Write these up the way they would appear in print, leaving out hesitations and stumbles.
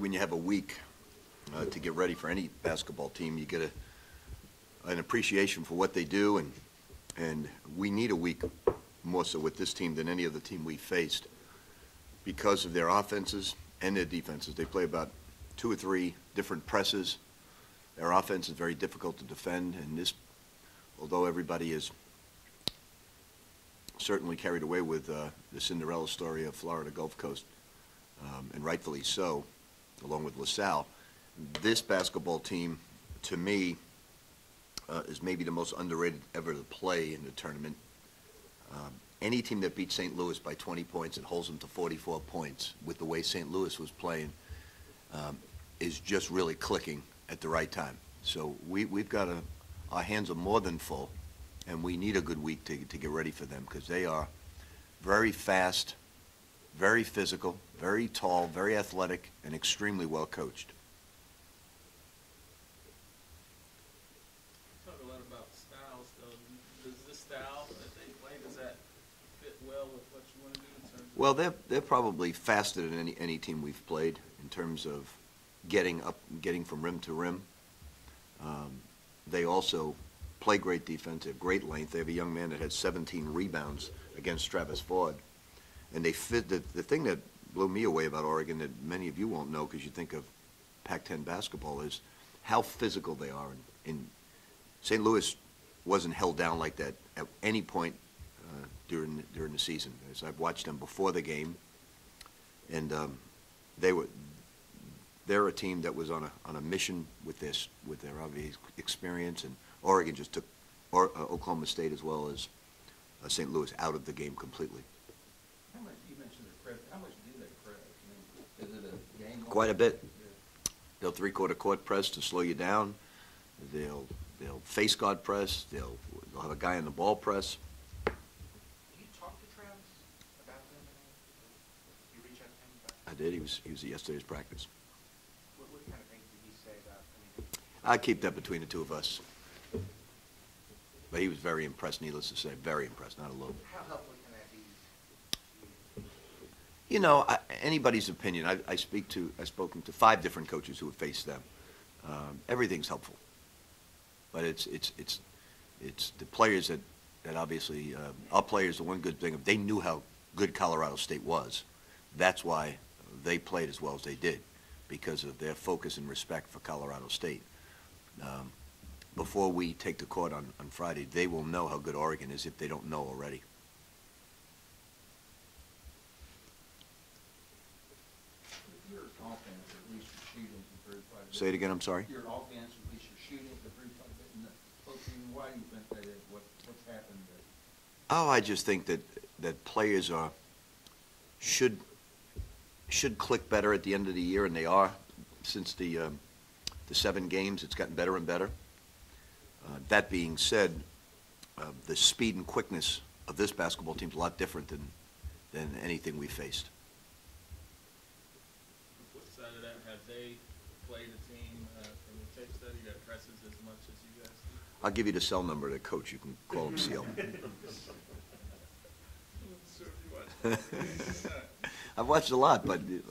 when you have a week to get ready for any basketball team, you get an appreciation for what they do, and we need a week more so with this team than any other team we faced because of their offenses and their defenses. They play about 2 or 3 different presses. Their offense is very difficult to defend, and this, although everybody is certainly carried away with the Cinderella story of Florida Gulf Coast, and rightfully so, along with LaSalle, this basketball team, to me, is maybe the most underrated ever to play in the tournament. Any team that beats St. Louis by 20 points and holds them to 44 points with the way St. Louis was playing is just really clicking at the right time. So we've got our hands are more than full, and we need a good week to get ready for them because they are very fast, very physical, very tall, very athletic, and extremely well coached. Talk a lot about styles, though. Does this style that they play, does that fit well with what you want to do in terms of? Well, they're probably faster than any team we've played in terms of getting from rim to rim. They also play great defense. They have great length. They have a young man that had 17 rebounds against Travis Ford. And they fit the thing that blew me away about Oregon that many of you won't know because you think of Pac-10 basketball is how physical they are. In St. Louis wasn't held down like that at any point during the season. As I've watched them before the game, and they're a team that was on a mission with their obvious experience, and Oregon just took Oklahoma State as well as St. Louis out of the game completely. How much, you mentioned their press, how much do they press? I mean, is it a game? Quite a bit. Yeah. They'll three-quarter court press to slow you down. They'll face guard press. They'll have a guy in the ball press. Do you talk to Travis about them? You reach out to him about them? I did. He was at yesterday's practice. What kind of things did he say about? I keep that between the two of us. But he was very impressed, needless to say, very impressed, not a little. How helpful can that be? You know, anybody's opinion. I've spoken to 5 different coaches who have faced them. Everything's helpful, but it's the players that obviously our players. The one good thing, they knew how good Colorado State was. That's why they played as well as they did, because of their focus and respect for Colorado State. Before we take the court on Friday, they will know how good Oregon is if they don't know already. Your offense, at least your shooting improved quite a bit. Say it again, I'm sorry? Your offense, at least your shooting improved quite a bit in the postseason. Why do you think that is? What's happened there? Oh, I just think that players should click better at the end of the year, and they are. Since the 7 games, it's gotten better and better. That being said, the speed and quickness of this basketball team is a lot different than anything we faced. The flip side of that, have they played a team from the tape study that presses as much as you guys do? I'll give you the cell number of the coach. You can call him CL. I've watched a lot, but do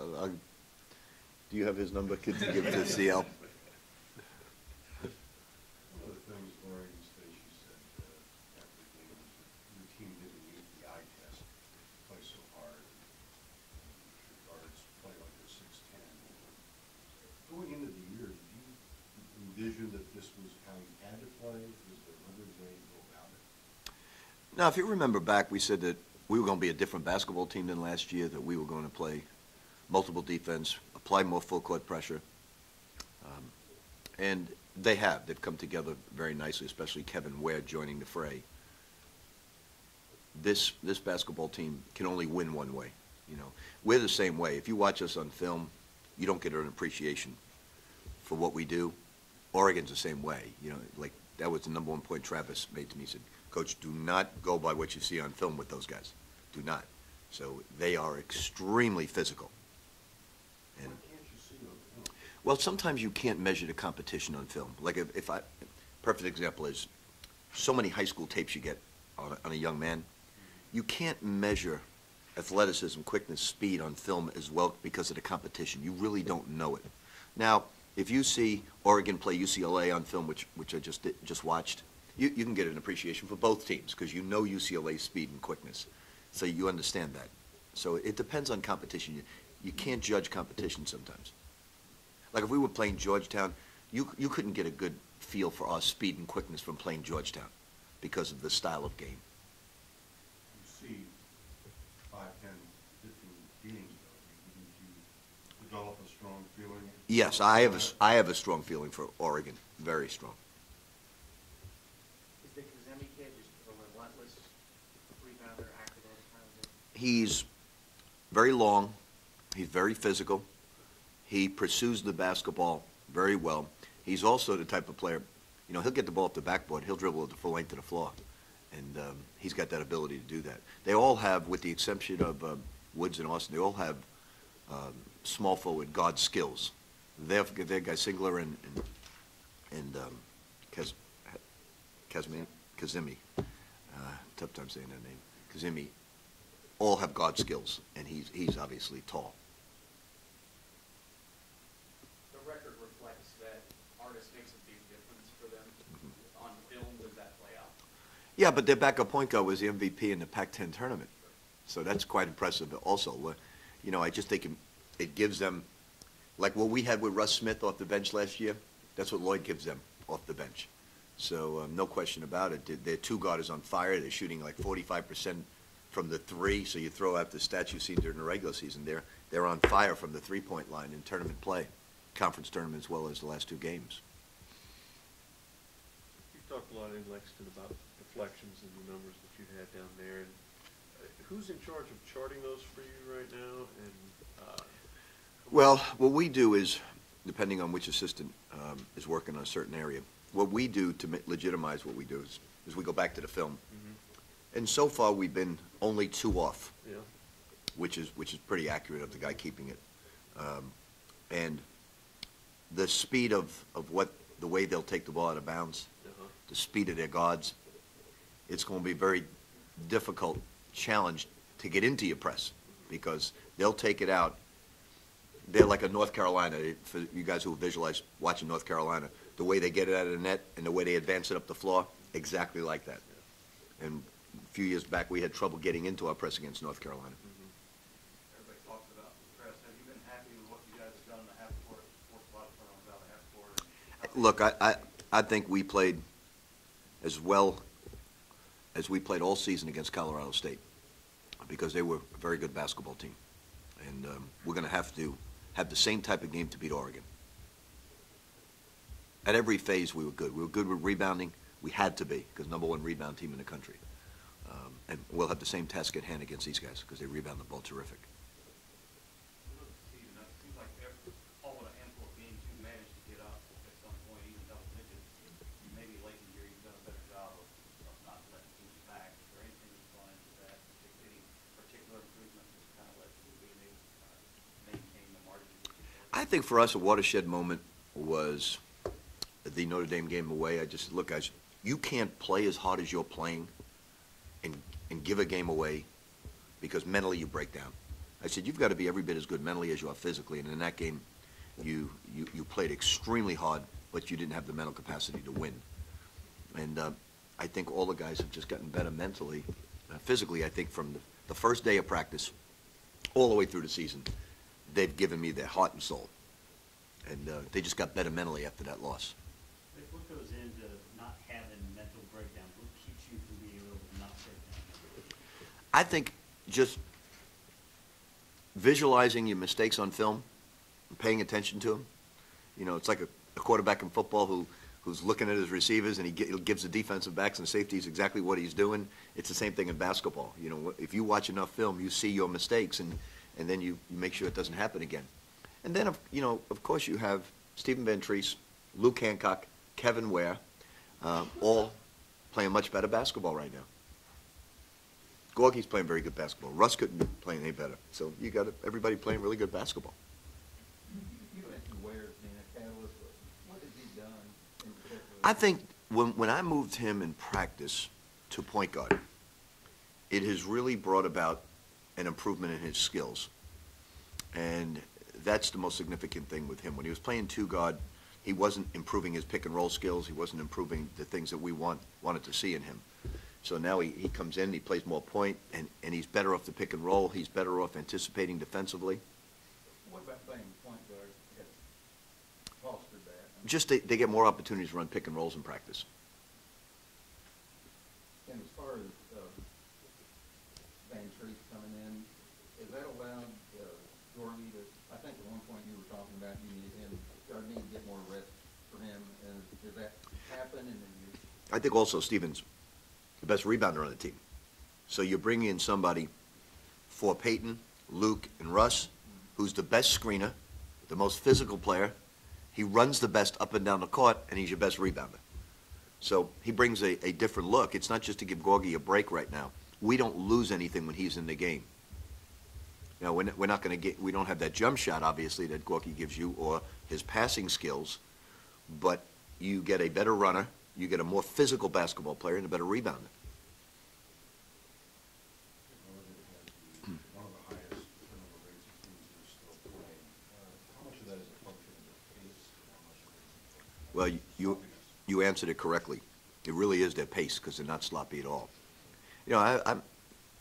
you have his number? Could you give it to CL? One of the things Oregon State, she said after the game was that your team didn't use the eye test to play so hard. Your guards play like they're 6'10". Going into the year, did you envision that this was how you had to play? Was there other way to go about it? Now, if you remember back, we said that we were going to be a different basketball team than last year, that we were going to play multiple defense, apply more full court pressure. And they have. They've come together very nicely, especially Kevin Ware joining the fray. This basketball team can only win one way. You know, we're the same way. If you watch us on film, you don't get an appreciation for what we do. Oregon's the same way. You know, like that was the #1 point Travis made to me. He said, "Coach, do not go by what you see on film with those guys. Do not." So they are extremely physical. And What can't you see on film? well, sometimes you can't measure the competition on film. Like perfect example is so many high school tapes you get on a young man. You can't measure athleticism, quickness, speed on film as well because of the competition. You really don't know it. Now, if you see Oregon play UCLA on film, which I just watched, you can get an appreciation for both teams because you know UCLA's speed and quickness. So you understand that. So it depends on competition. You can't judge competition sometimes. Like if we were playing Georgetown, you couldn't get a good feel for our speed and quickness from playing Georgetown because of the style of game. You see 5, 10, 15 games, though. Didn't you develop a strong feeling? Yes, I have a strong feeling for Oregon, very strong. Is the Kazemi kid just a relentless rebounder, acrobat kind of thing? He's very long, he's very physical, he pursues the basketball very well. He's also the type of player, you know, he'll get the ball up the backboard, he'll dribble it the full length of the floor, and he's got that ability to do that. They all have, with the exception of Woods and Austin, they all have small forward guard skills. Their guy Singler and Kazemi, tough time saying that name, Kazemi, all have guard skills, and he's obviously tall. The record reflects that Artis makes a big difference for them. On film, does that play out? Yeah, but their backup point guard was the MVP in the Pac-10 tournament, so that's quite impressive also. You know, I just think it gives them, like what we had with Russ Smith off the bench last year, that's what Lloyd gives them off the bench. So no question about it. Their two guard is on fire. They're shooting like 45% from the three, so you throw out the stats you've seen during the regular season. They're on fire from the three-point line in tournament play, conference tournament as well as the last two games. You talked a lot in Lexington about deflections and the numbers that you had down there. And who's in charge of charting those for you right now? And well, what we do is, depending on which assistant is working on a certain area, what we do to legitimize what we do is we go back to the film. And so far, we've been only 2 off, yeah, which is pretty accurate of the guy keeping it. And the speed of the way they'll take the ball out of bounds, the speed of their guards, it's going to be a very difficult challenge to get into your press because they'll take it out. They're like a North Carolina, for you guys who visualize watching North Carolina, the way they get it out of the net and the way they advance it up the floor, exactly like that. And a few years back, we had trouble getting into our press against North Carolina. Everybody talks about the press. Have you been happy with what you guys have done in the half court, forced a lot of turnovers out of the half court? Look, I think we played as well as we played all season against Colorado State because they were a very good basketball team. And we're going to have the same type of game to beat Oregon. At every phase, we were good. We were good with rebounding. We had to be because #1 rebound team in the country. And we'll have the same task at hand against these guys because they rebound the ball terrific. Look, Steve, it seems like all but a handful of games you've managed to get up at some point, even double digits. Maybe late in the year you've done a better job of not letting teams back. Is there anything that's gone into that? Any particular improvements that's kind of led to being able to maintain the margin? I think for us, a watershed moment was the Notre Dame game away. I just look, guys, you can't play as hard as you're playing and give a game away because mentally you break down. I said, you've got to be every bit as good mentally as you are physically. And in that game, you played extremely hard, but you didn't have the mental capacity to win. And I think all the guys have just gotten better mentally. Physically, I think from the first day of practice all the way through the season, they've given me their heart and soul. And they just got better mentally after that loss. What goes into not having mental breakdowns? What keeps you from being able to not break down? I think just visualizing your mistakes on film, and paying attention to them. You know, it's like a quarterback in football who's looking at his receivers and he gives the defensive backs and safeties exactly what he's doing. It's the same thing in basketball. You know, if you watch enough film, you see your mistakes and then you make sure it doesn't happen again. And then, you know, of course, you have Stephen Ventris, Luke Hancock, Kevin Ware, all playing much better basketball right now. Gorgie's playing very good basketball. Russ couldn't be playing any better. So you got everybody playing really good basketball. You mentioned Ware being a catalyst. What has he done in particular? I think when I moved him in practice to point guard, it has really brought about an improvement in his skills. And that's the most significant thing with him. When he was playing two guard, he wasn't improving his pick and roll skills. He wasn't improving the things that we wanted to see in him. So now he comes in, he plays more point, and he's better off the pick and roll. He's better off anticipating defensively. What about playing point guard at fostered that? Just they get more opportunities to run pick and rolls in practice. And as far as Van Treese coming in, is that allowed Gorgie to, I think at one point you were talking about you need him, or need to get more rest for him, and does that happen? And then you, I think also Stephen's the best rebounder on the team. So you bring in somebody for Peyton, Luke, and Russ, who's the best screener, the most physical player. He runs the best up and down the court, and he's your best rebounder. So he brings a different look. It's not just to give Gorgie a break right now. We don't lose anything when he's in the game. Now, we're not going to get, we don't have that jump shot, obviously, that Gorgie gives you, or his passing skills, but you get a better runner, you get a more physical basketball player, and a better rebounder. One of the highest turnover rates of teams that are still playing. How much of that is a function of their pace, and how much of it is a function of Well, sloppiness? you answered it correctly. It really is their pace, because they're not sloppy at all. You know, I'm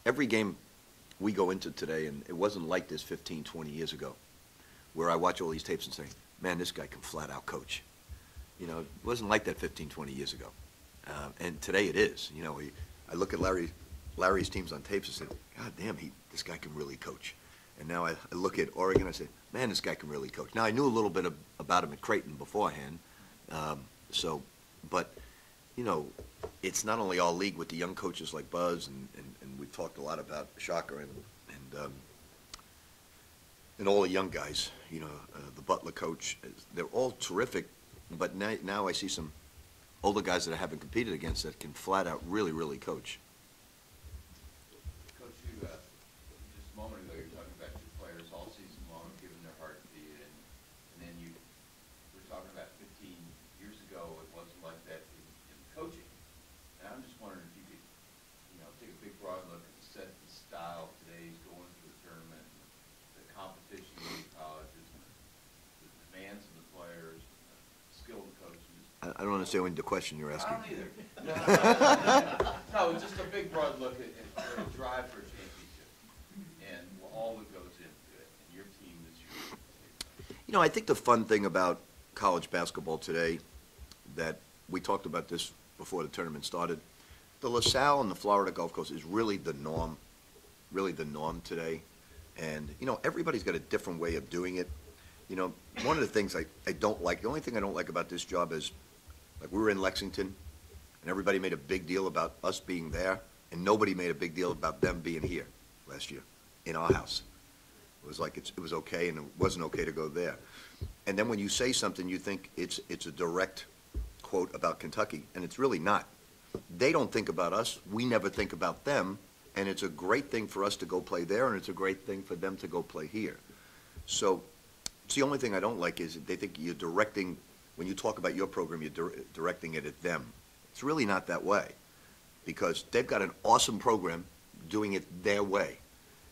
every game we go into today, and it wasn't like this 15, 20 years ago, where I watch all these tapes and say, man, this guy can flat out coach. You know, it wasn't like that 15, 20 years ago. And today it is. You know, I look at Larry's teams on tapes and say, God damn, this guy can really coach. And now I look at Oregon, I say, man, this guy can really coach. Now, I knew a little bit about him at Creighton beforehand, but, you know, it's not only all league with the young coaches like Buzz, and we've talked a lot about Shocker and all the young guys, you know, the Butler coach. They're all terrific, but now I see some older guys that I haven't competed against that can flat out really, really coach. Coach, you, just a moment ago, you were talking about your players all season long giving their heart to you, and then you were talking about 15 years ago, it wasn't like that in coaching. And I'm just wondering if you could, you know, take a big broad look at the set and style of today's going through the tournament, the competition in the colleges, the demands of the players, the skill of the coaches. I don't understand the question you're asking. I don't either. No, just a big broad look at the drive for a championship and all that goes into it, and your team this year. You know, I think the fun thing about college basketball today, that we talked about this before the tournament started, the LaSalle and the Florida Gulf Coast is really the norm today. And, you know, everybody's got a different way of doing it. You know, one of the things I don't like, the only thing I don't like about this job is, like, we were in Lexington, and everybody made a big deal about us being there, and nobody made a big deal about them being here last year in our house. It was like it was okay, and it wasn't okay to go there. And then when you say something, you think it's a direct quote about Kentucky, and it's really not. They don't think about us. We never think about them, and it's a great thing for us to go play there, and it's a great thing for them to go play here. So it's the only thing I don't like is they think you're directing, when you talk about your program, you're directing it at them. It's really not that way, because they've got an awesome program doing it their way.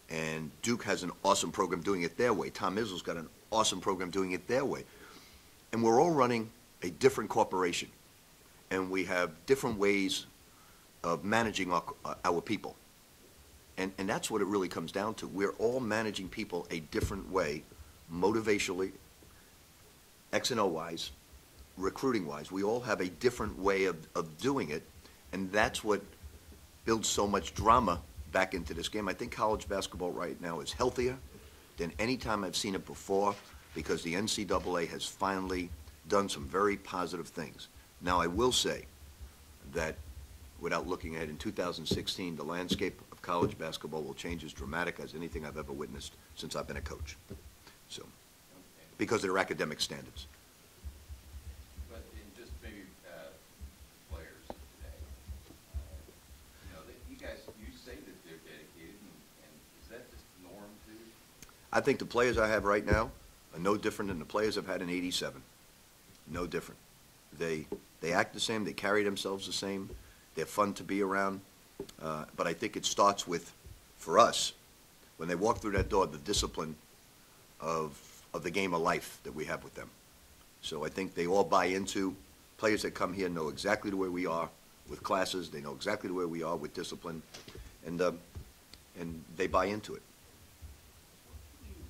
And Duke has an awesome program doing it their way. Tom Izzo's got an awesome program doing it their way. And we're all running a different corporation. And we have different ways of managing our people. And that's what it really comes down to. We're all managing people a different way, motivationally, X and O-wise, recruiting-wise. We all have a different way of doing it, and that's what builds so much drama back into this game. I think college basketball right now is healthier than any time I've seen it before, because the NCAA has finally done some very positive things. Now, I will say that, without looking ahead, in 2016, the landscape of college basketball will change as dramatic as anything I've ever witnessed since I've been a coach. So, because of their academic standards. But in just maybe players today, you know, you guys, you say that they're dedicated, and is that just the norm too? I think the players I have right now are no different than the players I've had in '87. No different. They act the same. They carry themselves the same. They're fun to be around. But I think it starts with, for us, when they walk through that door, the discipline of the game of life that we have with them. So I think they all buy into, players that come here know exactly the way we are with classes, they know exactly the way we are with discipline, and they buy into it.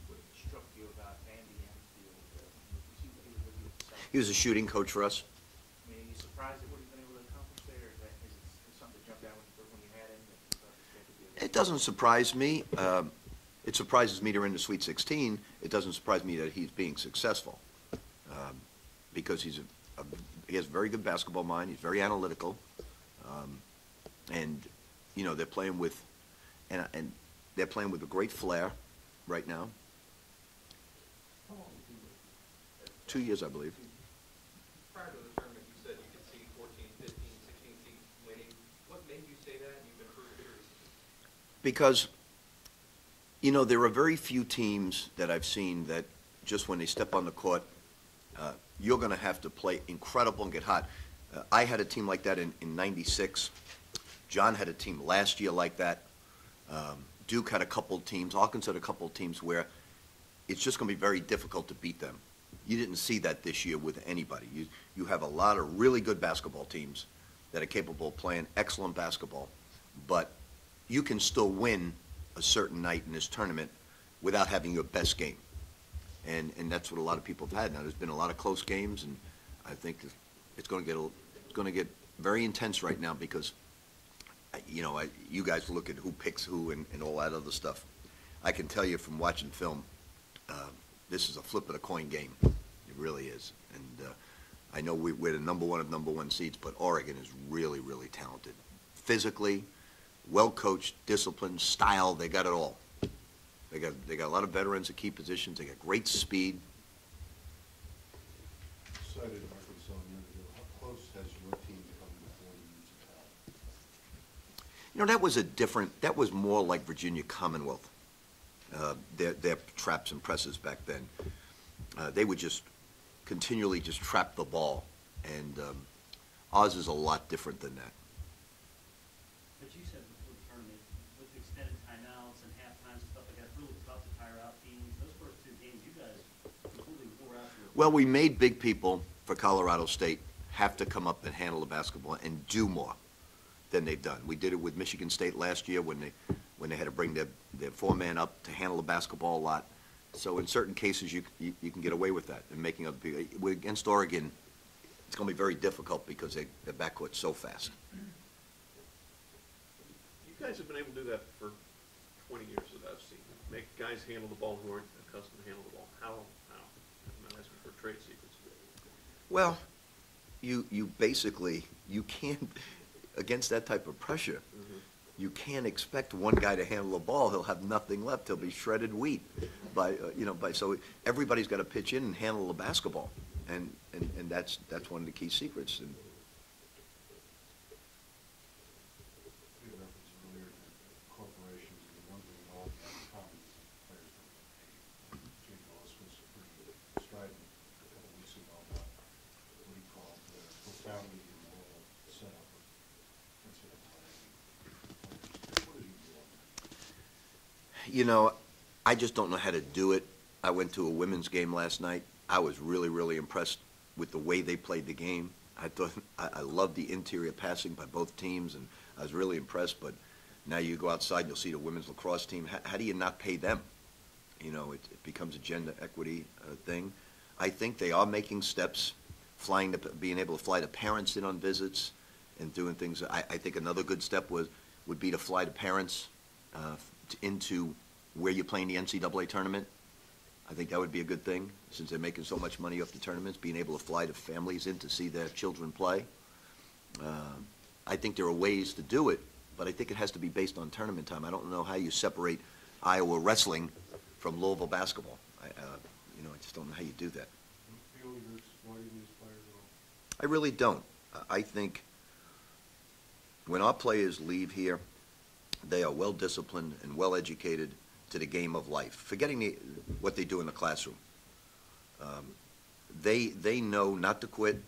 What struck you about Andy Anfield? Was he with you at the start? He was a shooting coach for us. I mean, are you surprised at what he's been able to accomplish there, or is it something that jumped out when you had him that you thought this guy could be a... It doesn't surprise me. It surprises me they're in the Sweet 16. It doesn't surprise me that he's being successful because he has a very good basketball mind. He's very analytical, and you know they're playing with and they're playing with a great flair right now. How long was he with you? 2 years, I believe. Prior to the tournament, you said you could see 14, 15, 16 teams winning. What made you say that, and you've been proved here recently? Because, you know, there are very few teams that I've seen that just when they step on the court, you're going to have to play incredible and get hot. I had a team like that in '96. John had a team last year like that. Duke had a couple teams. Hawkins had a couple teams where it's just going to be very difficult to beat them. You didn't see that this year with anybody. You have a lot of really good basketball teams that are capable of playing excellent basketball, but you can still win a certain night in this tournament without having your best game. And that's what a lot of people have had. Now, there's been a lot of close games, and I think it's going to get very intense right now because, you know, you guys look at who picks who and all that other stuff. I can tell you from watching film, this is a flip of the coin game. It really is. And I know we're the number one of number one seeds, but Oregon is really, really talented. Physically, well-coached, disciplined, style, they got it all. They got a lot of veterans at key positions. They got great speed. Cited Arkansas a minute ago. How close has your team come before the use of talent? You know, that was more like Virginia Commonwealth. Their traps and presses back then. They would just continually just trap the ball, and ours is a lot different than that. But you said before the tournament, with extended timeouts and halftimes and stuff like that, it's really tough to tire out teams. Those first two games, you guys completely wore out your... Well, we made big people for Colorado State have to come up and handle the basketball and do more than they've done. We did it with Michigan State last year when they had to bring their four-man up to handle the basketball a lot. So in certain cases, you can get away with that and making up. Against Oregon, it's going to be very difficult because their backcourt's so fast. You guys have been able to do that for 20 years that I've seen. Make guys handle the ball who aren't accustomed to handle the ball. How? I'm not asking for trade secrets. Well, you basically, you can't, against that type of pressure, you can't expect one guy to handle the ball. He'll have nothing left. He'll be shredded wheat. So everybody's got to pitch in and handle the basketball, and that's one of the key secrets. And You referenced earlier that corporations and the one thing all the common players don't get paid. Jay Ellis was pretty strident a couple weeks ago about what he called the profoundly immoral setup of NCAA players. What did you do on that? you know, I just don't know how to do it. I went to a women's game last night. I was really, really impressed with the way they played the game. I thought I loved the interior passing by both teams, and I was really impressed. But now you go outside and you'll see the women's lacrosse team. How do you not pay them? You know, it becomes a gender equity thing. I think they are making steps, being able to fly the parents in on visits and doing things. I think another good step would be to fly the parents into where you're playing the NCAA tournament. I think that would be a good thing, since they're making so much money off the tournaments, being able to fly the families in to see their children play. I think there are ways to do it, but I think it has to be based on tournament time. I don't know how you separate Iowa wrestling from Louisville basketball. I just don't know how you do that. Do you feel you're exploiting these players at all? I really don't. I think when our players leave here, they are well-disciplined and well-educated to the game of life, forgetting what they do in the classroom. They know not to quit.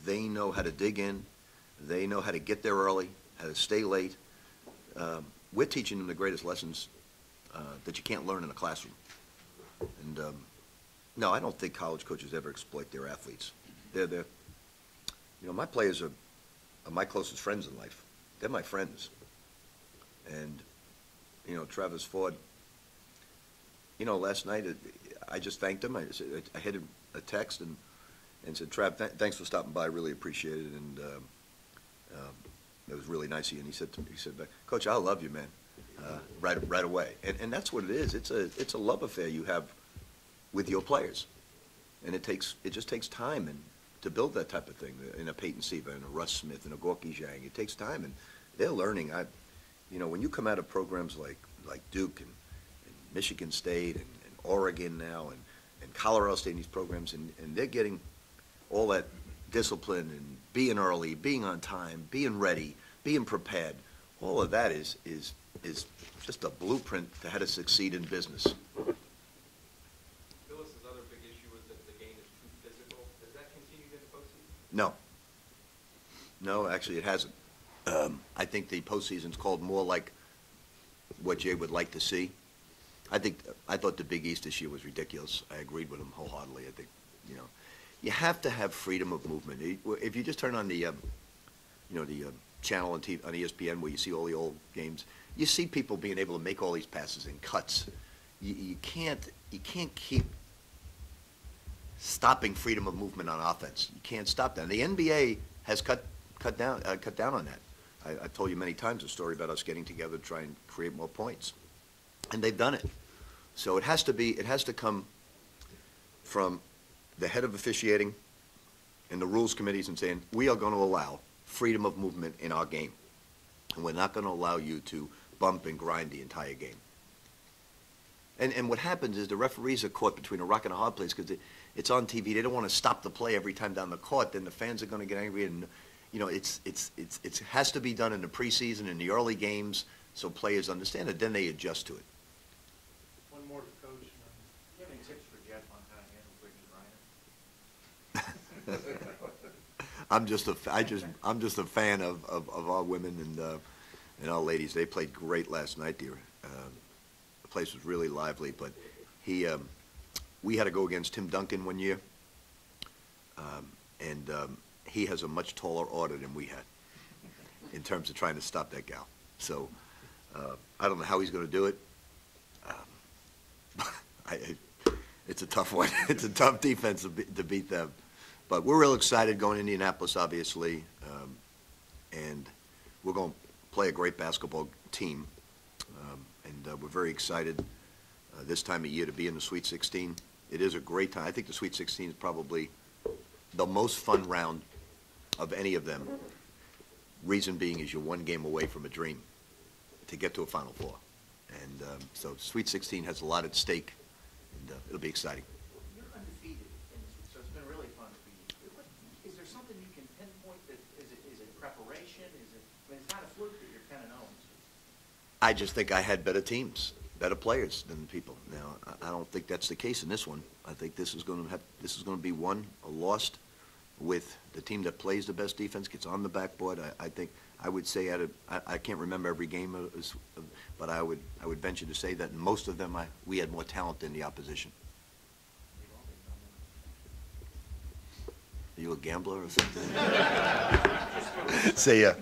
They know how to dig in. They know how to get there early, how to stay late. We're teaching them the greatest lessons that you can't learn in a classroom. And no, I don't think college coaches ever exploit their athletes. You know, my players are my closest friends in life. They're my friends. And, you know, Travis Ford, you know, last night I just thanked him. I hit a text and said, Trav, thanks for stopping by. I really appreciate it. And it was really nice of you. And he said back, Coach, I love you, man, right away. And that's what it is. It's a love affair you have with your players. And it just takes time to build that type of thing in a Peyton Siva and a Russ Smith and a Gorky Zhang. It takes time, and they're learning. You know, when you come out of programs like Duke and Michigan State and Oregon now and Colorado State in these programs, and they're getting all that discipline and being early, being on time, being ready, being prepared. All of that is just a blueprint to how to succeed in business. Phyllis's other big issue is that the game is too physical. Has that continued in the postseason? No. No, actually it hasn't. I think the postseason's called more like what Jay would like to see. I thought the Big East this year was ridiculous. I agreed with him wholeheartedly. I think, you know, you have to have freedom of movement. If you just turn on the, you know, the channel on TV, on ESPN where you see all the old games, you see people being able to make all these passes and cuts. You can't keep stopping freedom of movement on offense. You can't stop that. And the NBA has cut down on that. I've told you many times a story about us getting together to try and create more points, and they've done it. So it has to come from the head of officiating and the rules committees and saying, we are going to allow freedom of movement in our game, and we're not going to allow you to bump and grind the entire game. And what happens is the referees are caught between a rock and a hard place because it's on TV. They don't want to stop the play every time down the court. Then the fans are going to get angry, and you know it has to be done in the preseason, in the early games, so players understand it. Then they adjust to it. One more to Coach. Do you have any tips for Jeff on how to handle Brittany Griner? I'm just a fan of our women and our ladies. They played great last night, dear. The place was really lively, but we had to go against Tim Duncan one year, and he has a much taller order than we had in terms of trying to stop that gal. So I don't know how he's going to do it. It's a tough one. It's a tough defense to beat them. But we're real excited going to Indianapolis, obviously, and we're going to play a great basketball team. And we're very excited this time of year to be in the Sweet 16. It is a great time. I think the Sweet 16 is probably the most fun round of any of them. Reason being is you're one game away from a dream to get to a Final Four. And so Sweet 16 has a lot at stake, and it'll be exciting. You're undefeated, so it's been really fun for you. Is there something you can pinpoint that is it preparation? I mean, it's not a fluke that you're 10-0. I just think I had better teams, better players than people. Now, I don't think that's the case in this one. I think this is going to be won or lost with the team that plays the best defense, gets on the backboard. I think I would say I can't remember every game, but I would venture to say that in most of them we had more talent than the opposition. Are you a gambler or something? See ya.